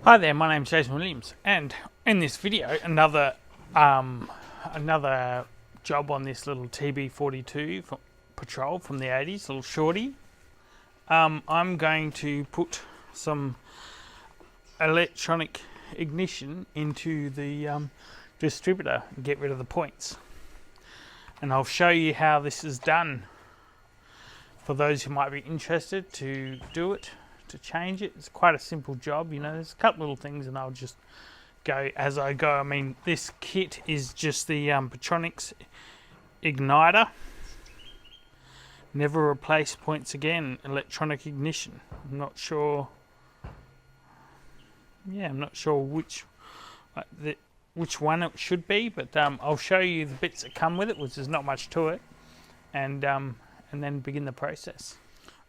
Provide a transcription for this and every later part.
Hi there, my name's Jason Williams, and in this video, another job on this little TB42 patrol from the 80s, little shorty. I'm going to put some electronic ignition into the distributor and get rid of the points. And I'll show you how this is done for those who might be interested to do it. To change it. It's quite a simple job, you know, there's a couple little things and I'll just go as I go. I mean, this kit is just the Pertronics igniter. Never replace points again, electronic ignition. I'm not sure which one it should be, but I'll show you the bits that come with it, which is not much to it, and then begin the process.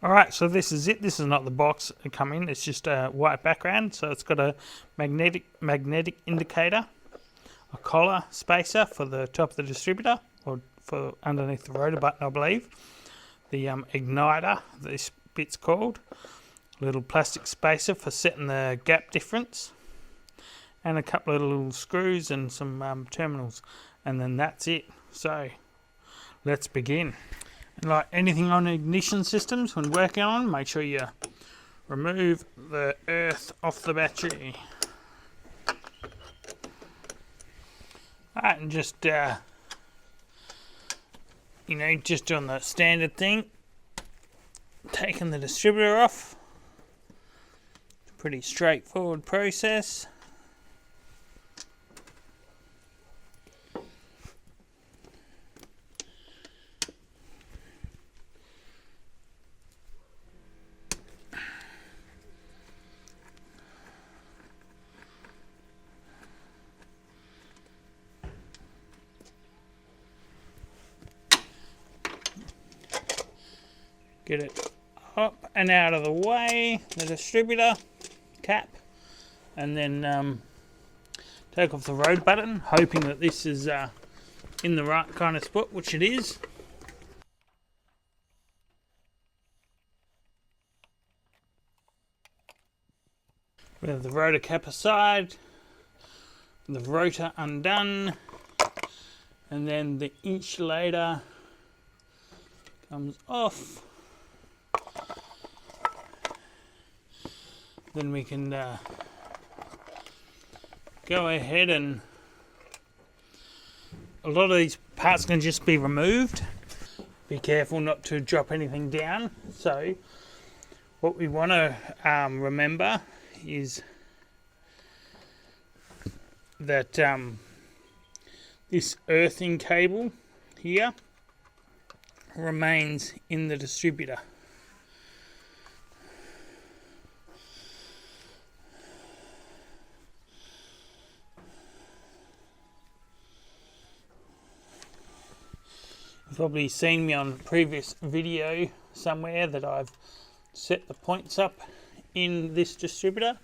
Alright, so this is it. This is not the box it come in, it's just a white background. So it's got a magnetic indicator, a collar spacer for the top of the distributor, or for underneath the rotor button, I believe. The igniter, this bit's called. A little plastic spacer for setting the gap difference. And a couple of little screws and some terminals. And then that's it. So, let's begin. Like anything on ignition systems, when working on, make sure you remove the earth off the battery. Alright, and just just doing the standard thing, taking the distributor off. Pretty straightforward process. Get it up and out of the way, the distributor cap, and then take off the rotor button, hoping that this is in the right kind of spot, which it is. We have the rotor cap aside, the rotor undone, and then the insulator comes off. Then we can go ahead, and a lot of these parts can just be removed. Be careful not to drop anything down. So what we want to remember is that this earthing cable here remains in the distributor. You've probably seen me on a previous video somewhere that I've set the points up in this distributor.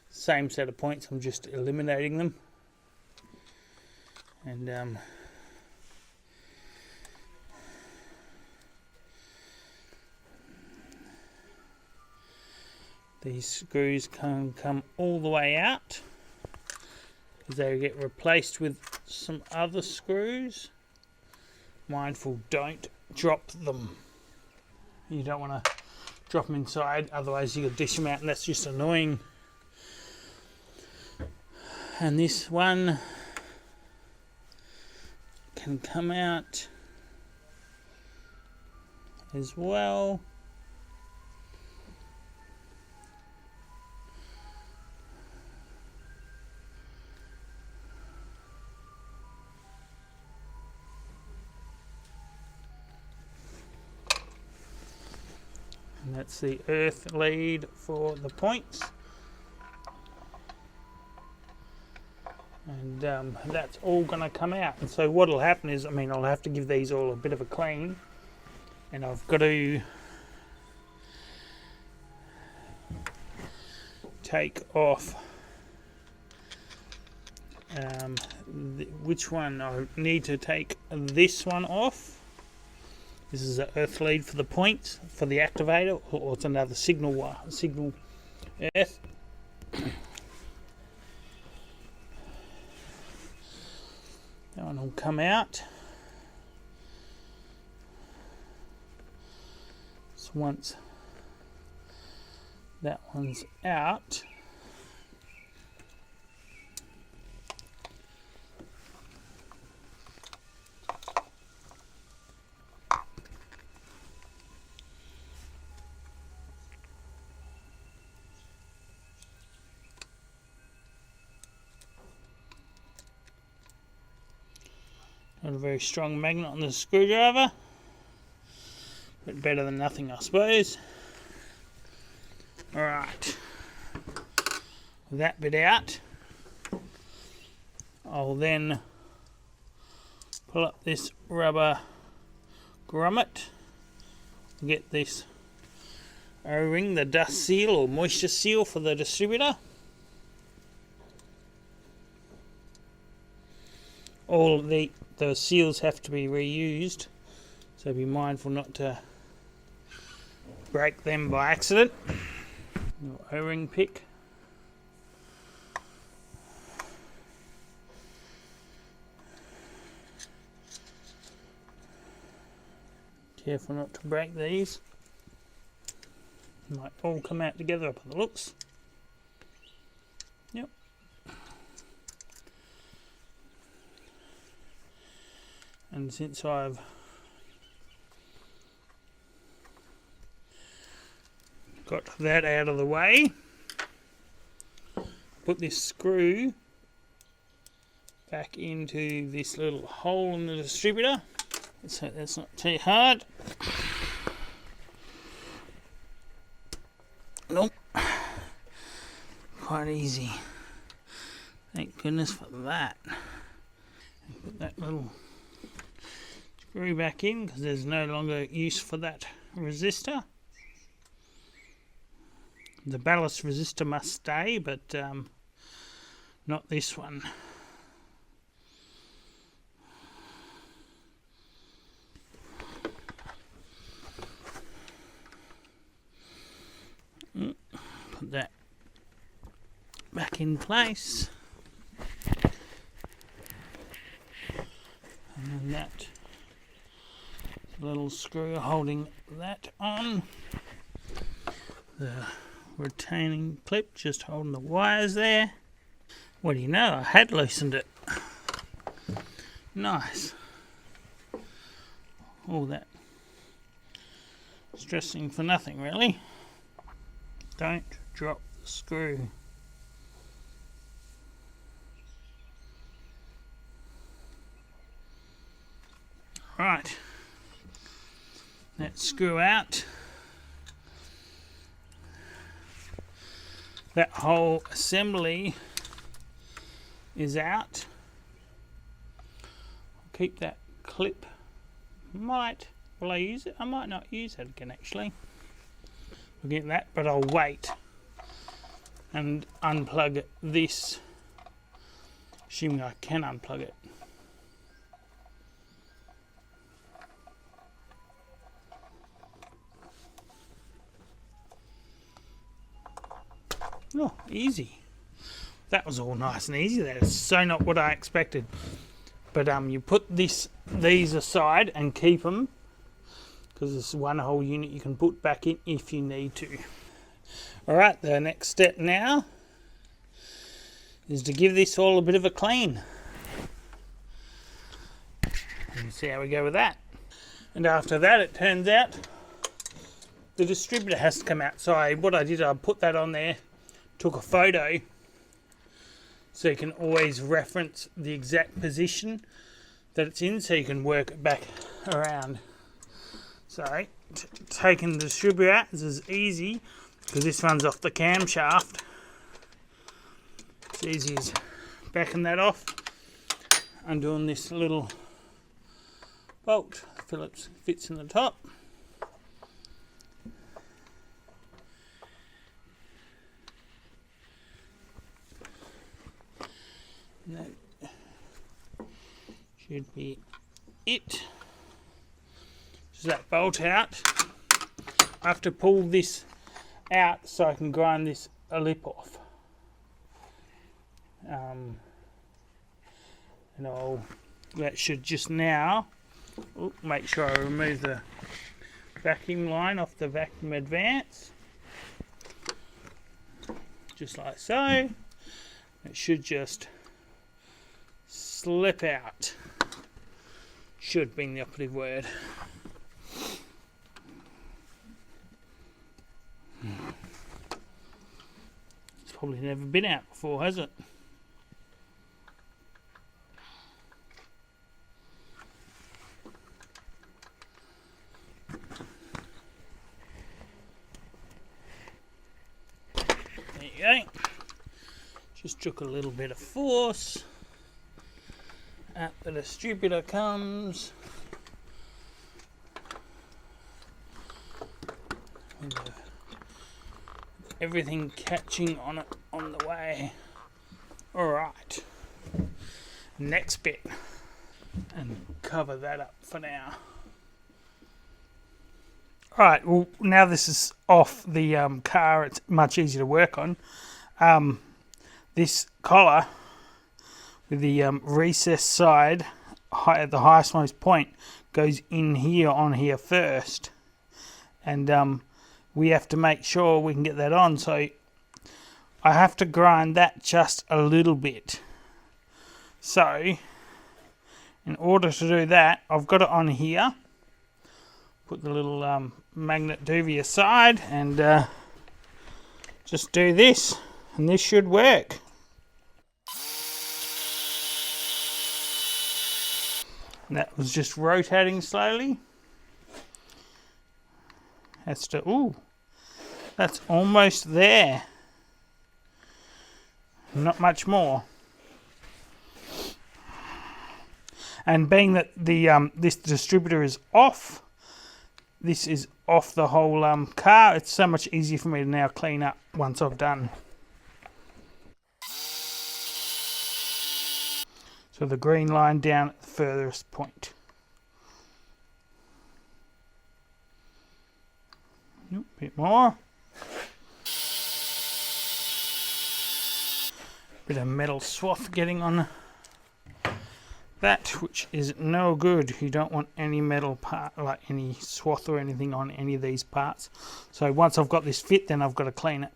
Same set of points, I'm just eliminating them. And these screws can come all the way out, because they get replaced with some other screws. Mindful, don't drop them. You don't want to drop them inside, otherwise you'll dish them out, and that's just annoying. And this one can come out as well. And that's the earth lead for the points. And that's all going to come out. And so what will happen is, I'll have to give these all a bit of a clean. And I've got to take off which one. I need to take this one off. This is the earth lead for the points, for the activator, or it's another signal earth. one will come out. So once that one's out, got a very strong magnet on the screwdriver, but better than nothing, I suppose. Alright, with that bit out, I'll then pull up this rubber grommet, get this O-ring, the dust seal or moisture seal for the distributor. All the seals have to be reused, so be mindful not to break them by accident. Your O-ring pick. Careful not to break these. Might all come out together up on the looks. Yep. And since I've got that out of the way, put this screw back into this little hole in the distributor, so that's not too hard. Nope, quite easy. Thank goodness for that. And put that little screw back in because there's no longer use for that resistor. The ballast resistor must stay, but not this one. Put that back in place. And then that little screw holding that on. The retaining clip just holding the wires there. What do you know, I had loosened it. Nice. All that stressing for nothing really. Don't drop the screw. Right, that screw out. That whole assembly is out. I'll keep that clip. Will I use it? I might not use it again actually. We'll get that, but I'll wait and unplug this, assuming I can unplug it. Oh, easy. That was all nice and easy. That is so not what I expected. But you put these aside and keep them, because this is one whole unit you can put back in if you need to. Alright, the next step now is to give this all a bit of a clean. And see how we go with that. And after that, it turns out the distributor has to come out. So what I did, I put that on there, took a photo, so you can always reference the exact position that it's in, so you can work it back around. So taking the distributor out is easy because this runs off the camshaft. It's easy as backing that off, undoing this little bolt. Phillips fits in the top. That should be it. Just that bolt out. I have to pull this out so I can grind this lip off. And I'll that should just now, make sure I remove the vacuum line off the vacuum advance, just like so. It should just slip out. Should being the operative word. It's probably never been out before, has it? There you go. Just took a little bit of force. Out the distributor comes. And everything catching on it on the way. Alright. Next bit. And cover that up for now. Alright, well now this is off the car, it's much easier to work on. This collar with the recess side at the highest most point goes in here on here first, and we have to make sure we can get that on, so I have to grind that just a little bit. So in order to do that, I've got it on here, put the little magnet doobie aside, and just do this, and this should work. And that was just rotating slowly. Has to, ooh, that's almost there. Not much more. And being that the this distributor is off, this is off the whole car, it's so much easier for me to now clean up once I've done. So the green line down at the furthest point. A bit more. Bit of metal swath getting on that, which is no good. You don't want any metal part, like any swath or anything on any of these parts. So once I've got this fit, then I've got to clean it.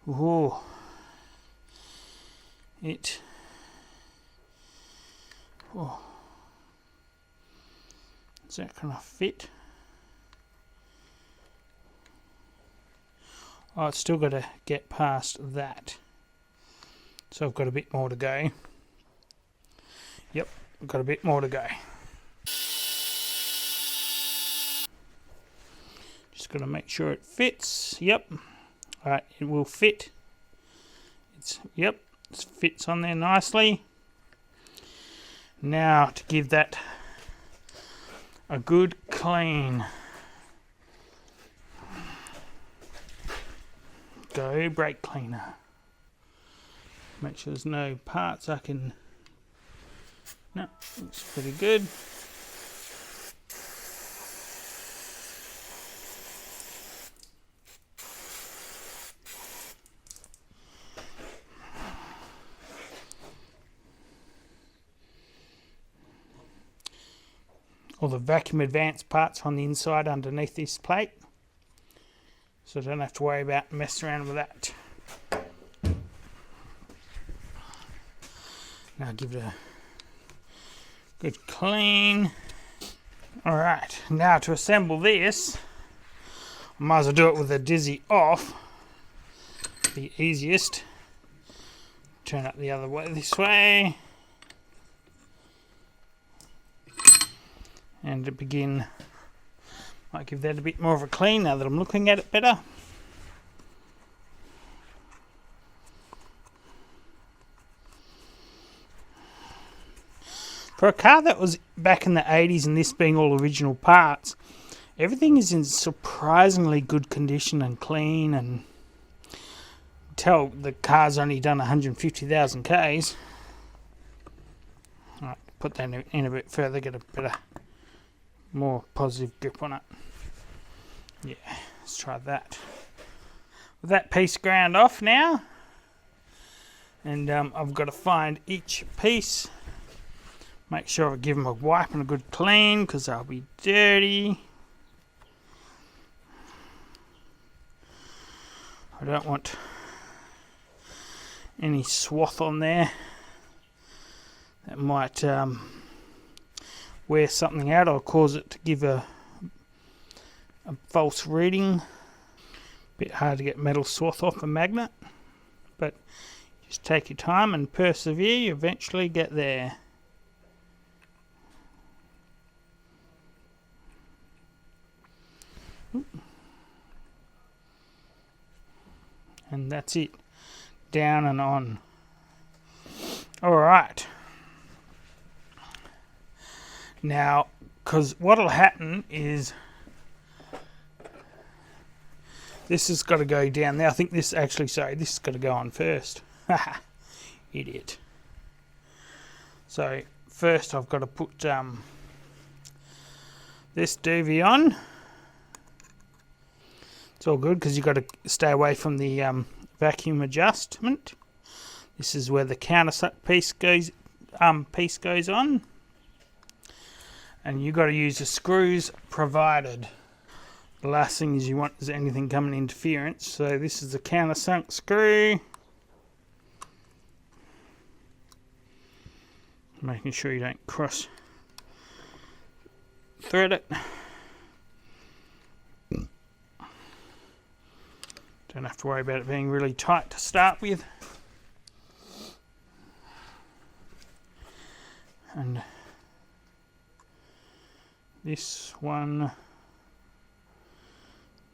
Ooh. Oh. Is that going to fit? Oh, it's still got to get past that. So I've got a bit more to go. Yep, I've got a bit more to go. Just got to make sure it fits. Yep. Alright, it will fit. Yep, it fits on there nicely. Now to give that a good clean. Go brake cleaner. Make sure there's no parts I can... No, looks pretty good. All the vacuum advance parts on the inside underneath this plate, so I don't have to worry about messing around with that. Now give it a good clean. Alright, now to assemble this, I might as well do it with the dizzy off. The easiest. Turn it the other way, this way. And to begin, might give that a bit more of a clean now that I'm looking at it better. For a car that was back in the 80s and this being all original parts, everything is in surprisingly good condition and clean, and tell the car's only done 150,000 Ks. Alright, put that in a bit further, get a better, more positive grip on it. Yeah, let's try that. With that piece ground off now, and I've got to find each piece Make sure I give them a wipe and a good clean because they'll be dirty. I don't want any swath on there that might wear something out or cause it to give a false reading. Bit hard to get metal swath off a magnet, but just take your time and persevere, you eventually get there. And that's it, down and on. Alright, now because what'll happen is this has got to go down there. I think this actually, sorry, this has got to go on first. Haha, idiot. So first I've got to put this doobie on. It's all good because you've got to stay away from the vacuum adjustment. This is where the countersunk piece goes on, and you've got to use the screws provided. The last thing is you want is anything coming interference. So this is the countersunk screw. Making sure you don't cross thread it. Don't have to worry about it being really tight to start with. And this one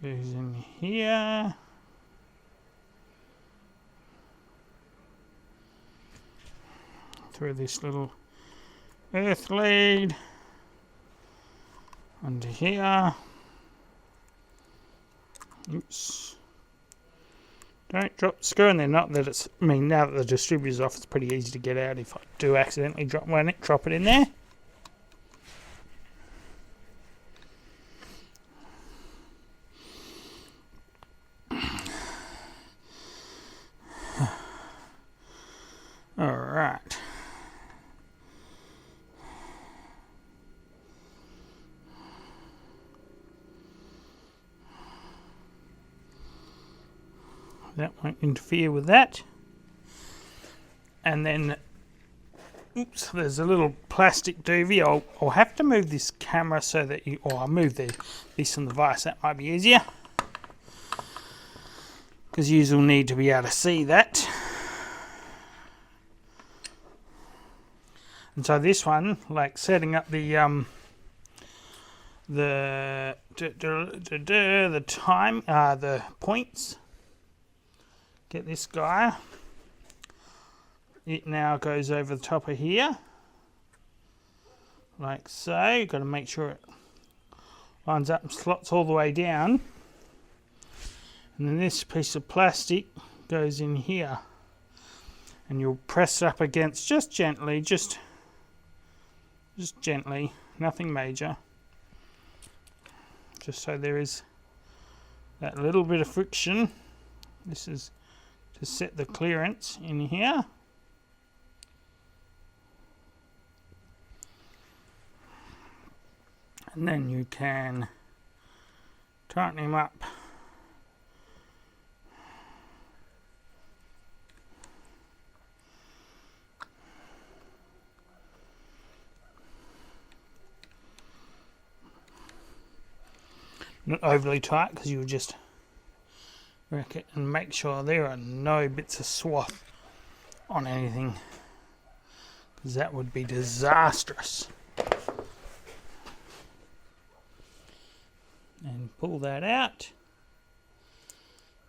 goes in here. Through this little earth lead under here. Oops. Don't drop the screw in there. Not that it's, I mean, now that the distributor's off, it's pretty easy to get out if I do accidentally drop it in there. Alright. That won't interfere with that. And then, oops, there's a little plastic doobie. I'll have to move this camera so that you, or I'll move this on the vise. That might be easier, because you will need to be able to see that. And so this one, like setting up the time, the points. Get this guy. It now goes over the top of here, like so. You've got to make sure it lines up and slots all the way down. And then this piece of plastic goes in here, and you'll press it up against just gently, just gently, nothing major. Just so there is that little bit of friction. This is to set the clearance in here. And then you can tighten him up. Not overly tight, because you'll just wreck it, and make sure there are no bits of swath on anything, because that would be disastrous. And pull that out.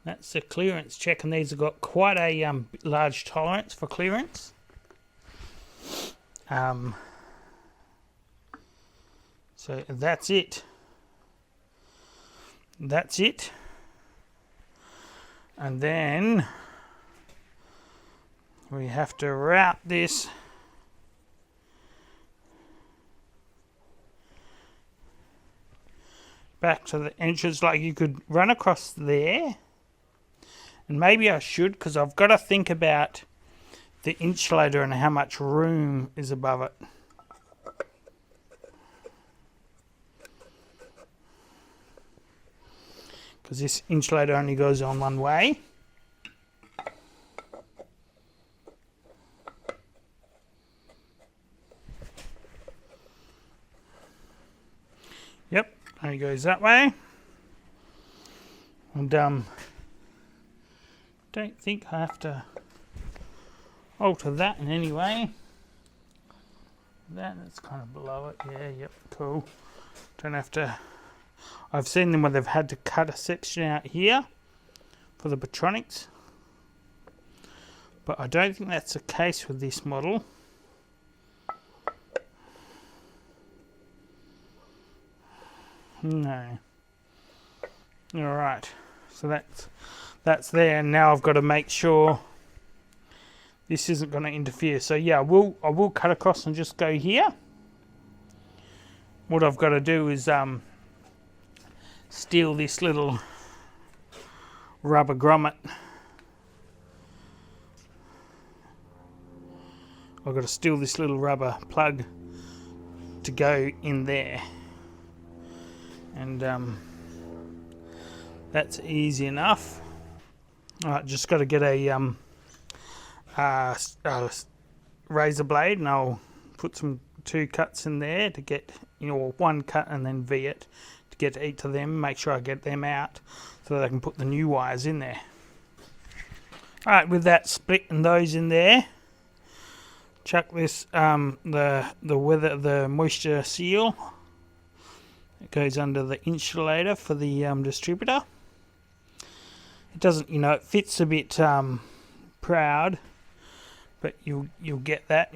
That's the clearance check, and these have got quite a large tolerance for clearance. So that's it. That's it. And then we have to route this back to the entrance. Like, you could run across there, and maybe I should, because I've got to think about the insulator and how much room is above it. because this insulator only goes on one way. Yep, only goes that way. And don't think I have to alter that in any way. That's kind of below it. Yeah, yep, cool. Don't have to. I've seen them where they've had to cut a section out here for the Pertronics, but I don't think that's the case with this model. No. Alright, so that's there, and now I've got to make sure this isn't going to interfere. So yeah, I will cut across and just go here. What I've got to do is steal this little rubber grommet. I've got to steal this little rubber plug to go in there, and that's easy enough. Alright, just got to get a razor blade, and I'll put two cuts in there to get, or one cut and then V it to get to each of them. Make sure I get them out so that I can put the new wires in there. Alright, with that split and those in there, chuck this the moisture seal. It goes under the insulator for the distributor. It doesn't, it fits a bit proud, but you'll get that.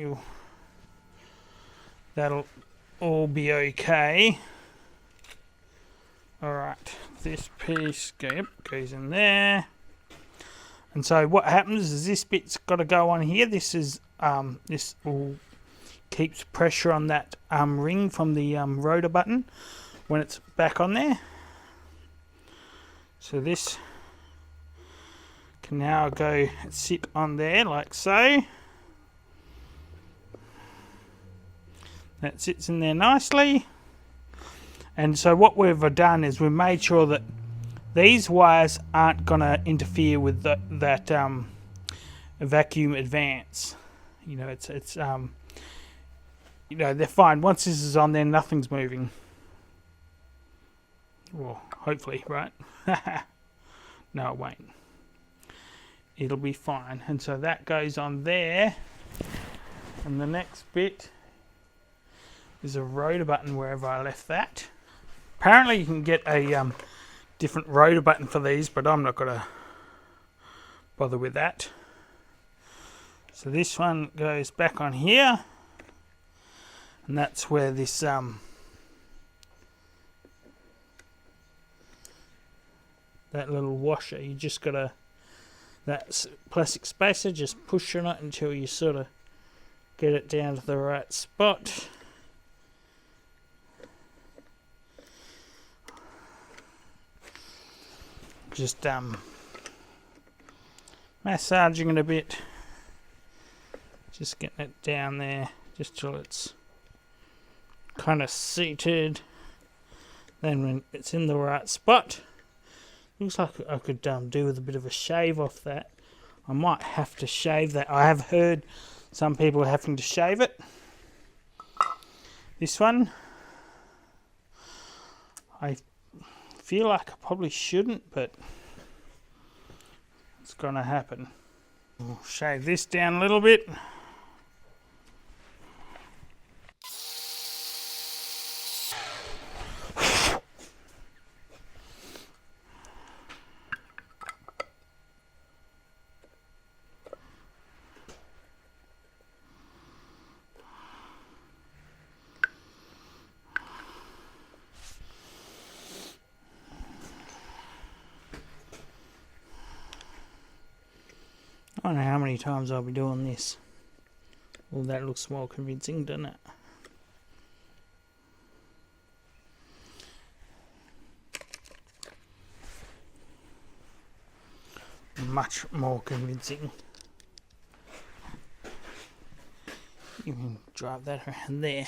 That'll all be okay. Alright, this piece goes in there. And so what happens is this bit's got to go on here. This will keeps pressure on that ring from the rotor button when it's back on there. So this can now go sit on there like so. That sits in there nicely. And so what we've done is we've made sure that these wires aren't going to interfere with that vacuum advance. It's they're fine. Once this is on there, nothing's moving. Well, hopefully, right? No, it won't. It'll be fine. And so that goes on there. And the next bit is a rotor button wherever I left that. Apparently you can get a different rotor button for these, but I'm not going to bother with that. So this one goes back on here, and that's where this that little washer, you just got to, that plastic spacer, just push on it until you sort of get it down to the right spot. Just massaging it a bit, just getting it down there just till it's kind of seated. Then when it's in the right spot, looks like I could do with a bit of a shave off that. I might have to shave that. I have heard some people having to shave it. This one, I feel like I probably shouldn't, but it's gonna happen. We'll shave this down a little bit. I don't know how many times I'll be doing this. Well, that looks more convincing, doesn't it? Much more convincing. You can drive that around there.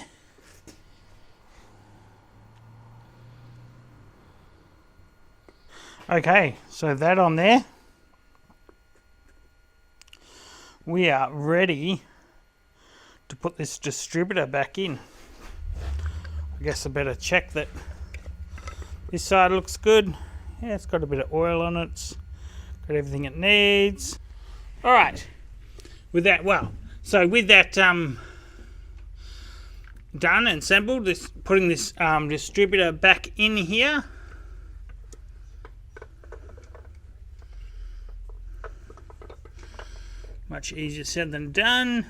Okay, so that on there. We are ready to put this distributor back in. I guess I better check that this side looks good. Yeah, it's got a bit of oil on it. It's got everything it needs. All right, with that, with that done and assembled, putting this distributor back in here. Much easier said than done.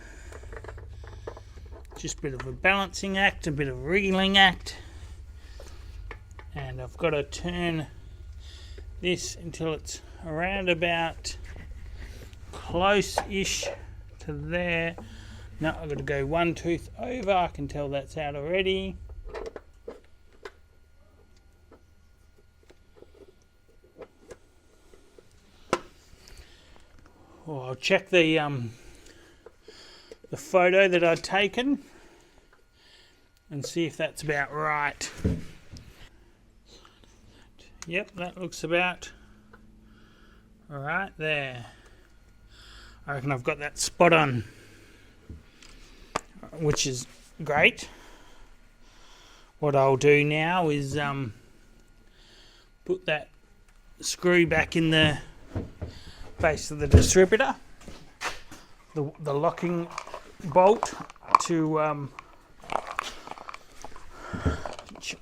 Just a bit of a balancing act, a bit of a wriggling act. And I've got to turn this until it's around about close-ish to there. No, I've got to go one tooth over. I can tell that's out already. Well, I'll check the photo that I'd taken and see if that's about right. Yep, that looks about right there. I reckon I've got that spot on, which is great. What I'll do now is put that screw back in the base of the distributor, the locking bolt to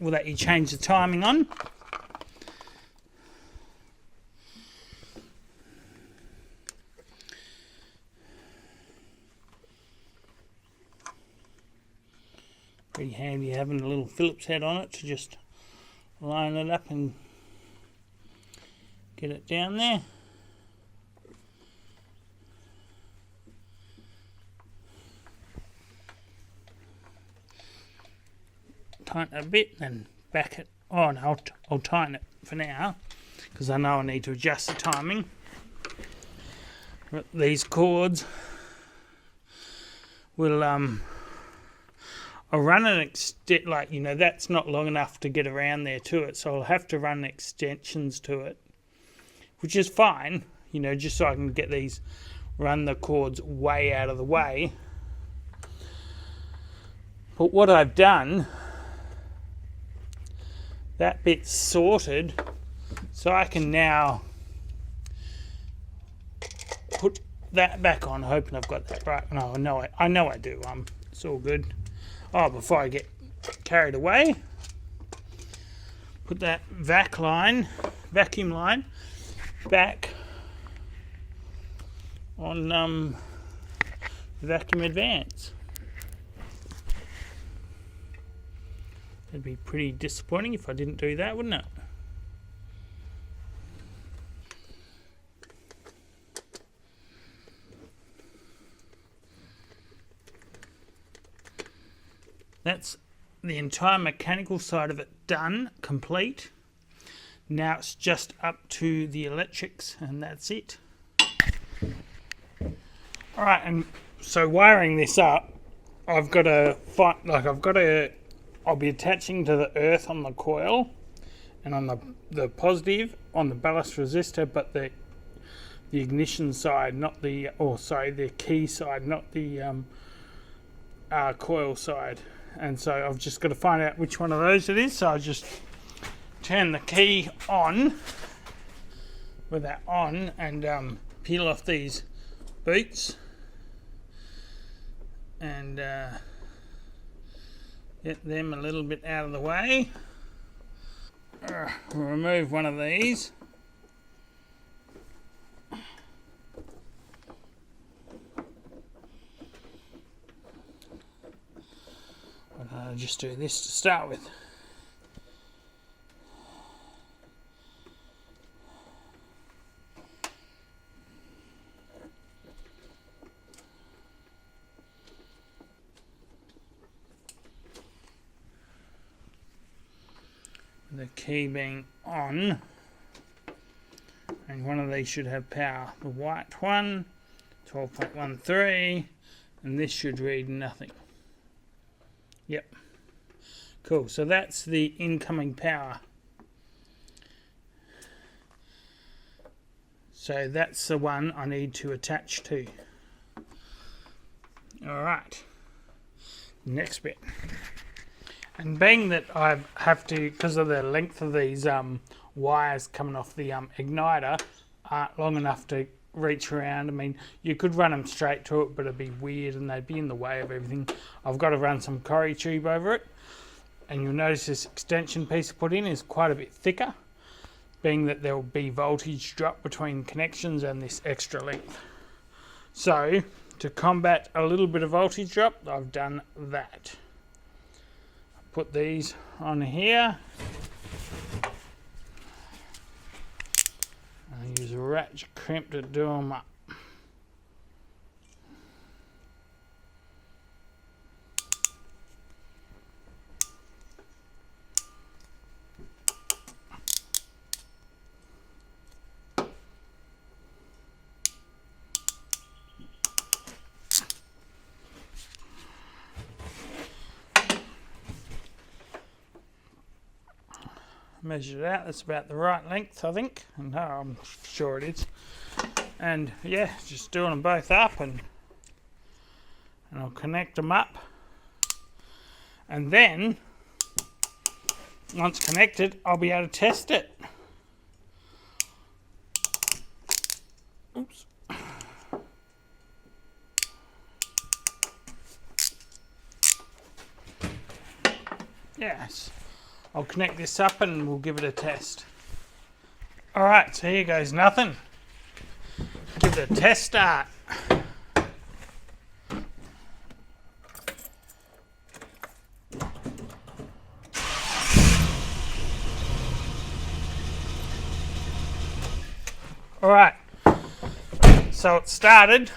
that you change the timing on. Pretty handy having a little Phillips head on it to just line it up and get it down there. Tighten it a bit, then back it. Oh no, I'll tighten it for now because I know I need to adjust the timing. But these cords will I'll run an extent, like, you know, that's not long enough to get around there to it, so I'll have to run extensions to it, which is fine, you know, just so I can get these, run the cords way out of the way. But what I've done, that bit's sorted, so I can now put that back on, hoping I've got that right. No, I know I do. It's all good. Oh, before I get carried away, put that vacuum line back on the vacuum advance. It'd be pretty disappointing if I didn't do that, wouldn't it? That's the entire mechanical side of it done, complete. Now it's just up to the electrics, and that's it. All right, and so wiring this up, I've got to I'll be attaching to the earth on the coil, and on the positive on the ballast resistor, but the ignition side, not the, the key side, not the coil side. And so I've just got to find out which one of those it is. So I'll just turn the key on with that on and peel off these boots and get them a little bit out of the way. Remove one of these. I'll just do this to start with. The key being on, and one of these should have power. The white one, 12.13, and this should read nothing. Yep. Cool. So that's the incoming power. So that's the one I need to attach to. Alright, next bit. And being that I have to, because of the length of these wires coming off the igniter, aren't long enough to reach around. I mean, you could run them straight to it, but it'd be weird and they'd be in the way of everything. I've got to run some Corrie tube over it. And you'll notice this extension piece I put in is quite a bit thicker, being that there will be voltage drop between connections and this extra length. So, to combat a little bit of voltage drop, I've done that. Put these on here. I use a ratchet crimp to do them up. Measured it out, that's about the right length, I think, and I'm sure it is. And yeah, just doing them both up, and I'll connect them up, and then once connected I'll be able to test it. Oops. Yes. I'll connect this up and we'll give it a test. Alright, so here goes nothing. Give it a test start. Alright, so it started.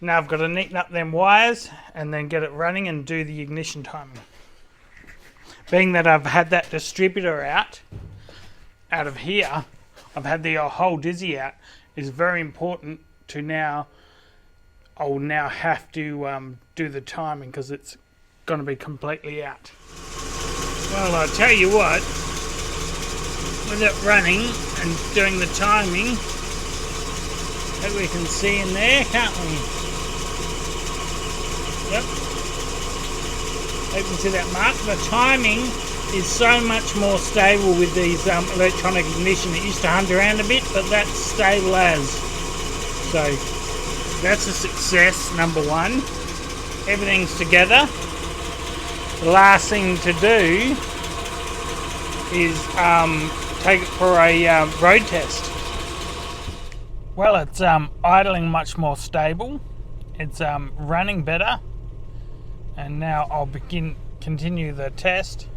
Now I've got to neaten up them wires and then get it running and do the ignition timing. Being that I've had that distributor out of here, I've had the whole dizzy out, is very important to now. I'll now have to do the timing because it's going to be completely out. Well, I'll tell you what, with it running and doing the timing, that we can see in there, can't we? Yep. You can see that mark. The timing is so much more stable with these electronic ignition. It used to hunt around a bit, but that's stable as. So that's a success, number one. Everything's together. The last thing to do is take it for a road test. Well, it's idling much more stable. It's running better. And now I'll continue the test.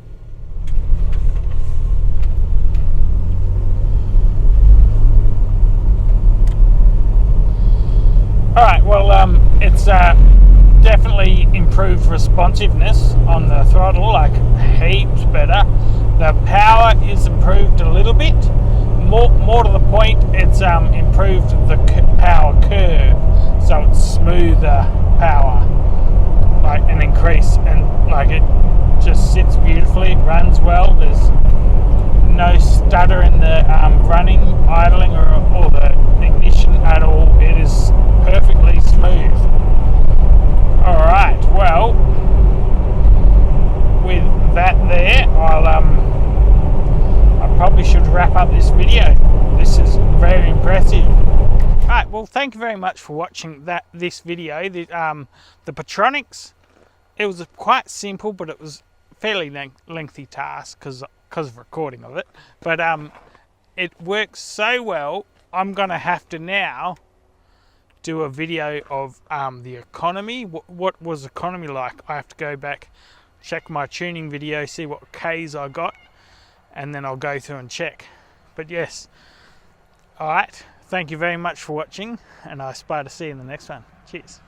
Alright, well it's definitely improved responsiveness on the throttle, like heaps better. The power is improved a little bit. More to the point, it's improved the power curve, so it's smoother power. Like an increase, and like it just sits beautifully, it runs well, there's no stutter in the running, idling or the ignition at all. It is perfectly smooth. Alright, well, with that there, I probably should wrap up this video. This is very impressive. Alright, well, thank you very much for watching this video. The Pertronics, it was quite simple, but it was a fairly lengthy task because of recording of it. But it works so well, I'm going to have to now do a video of the economy. What was economy like? I have to go back, check my tuning video, see what Ks I got, and then I'll go through and check. But yes, alright, thank you very much for watching, and I aspire to see you in the next one. Cheers.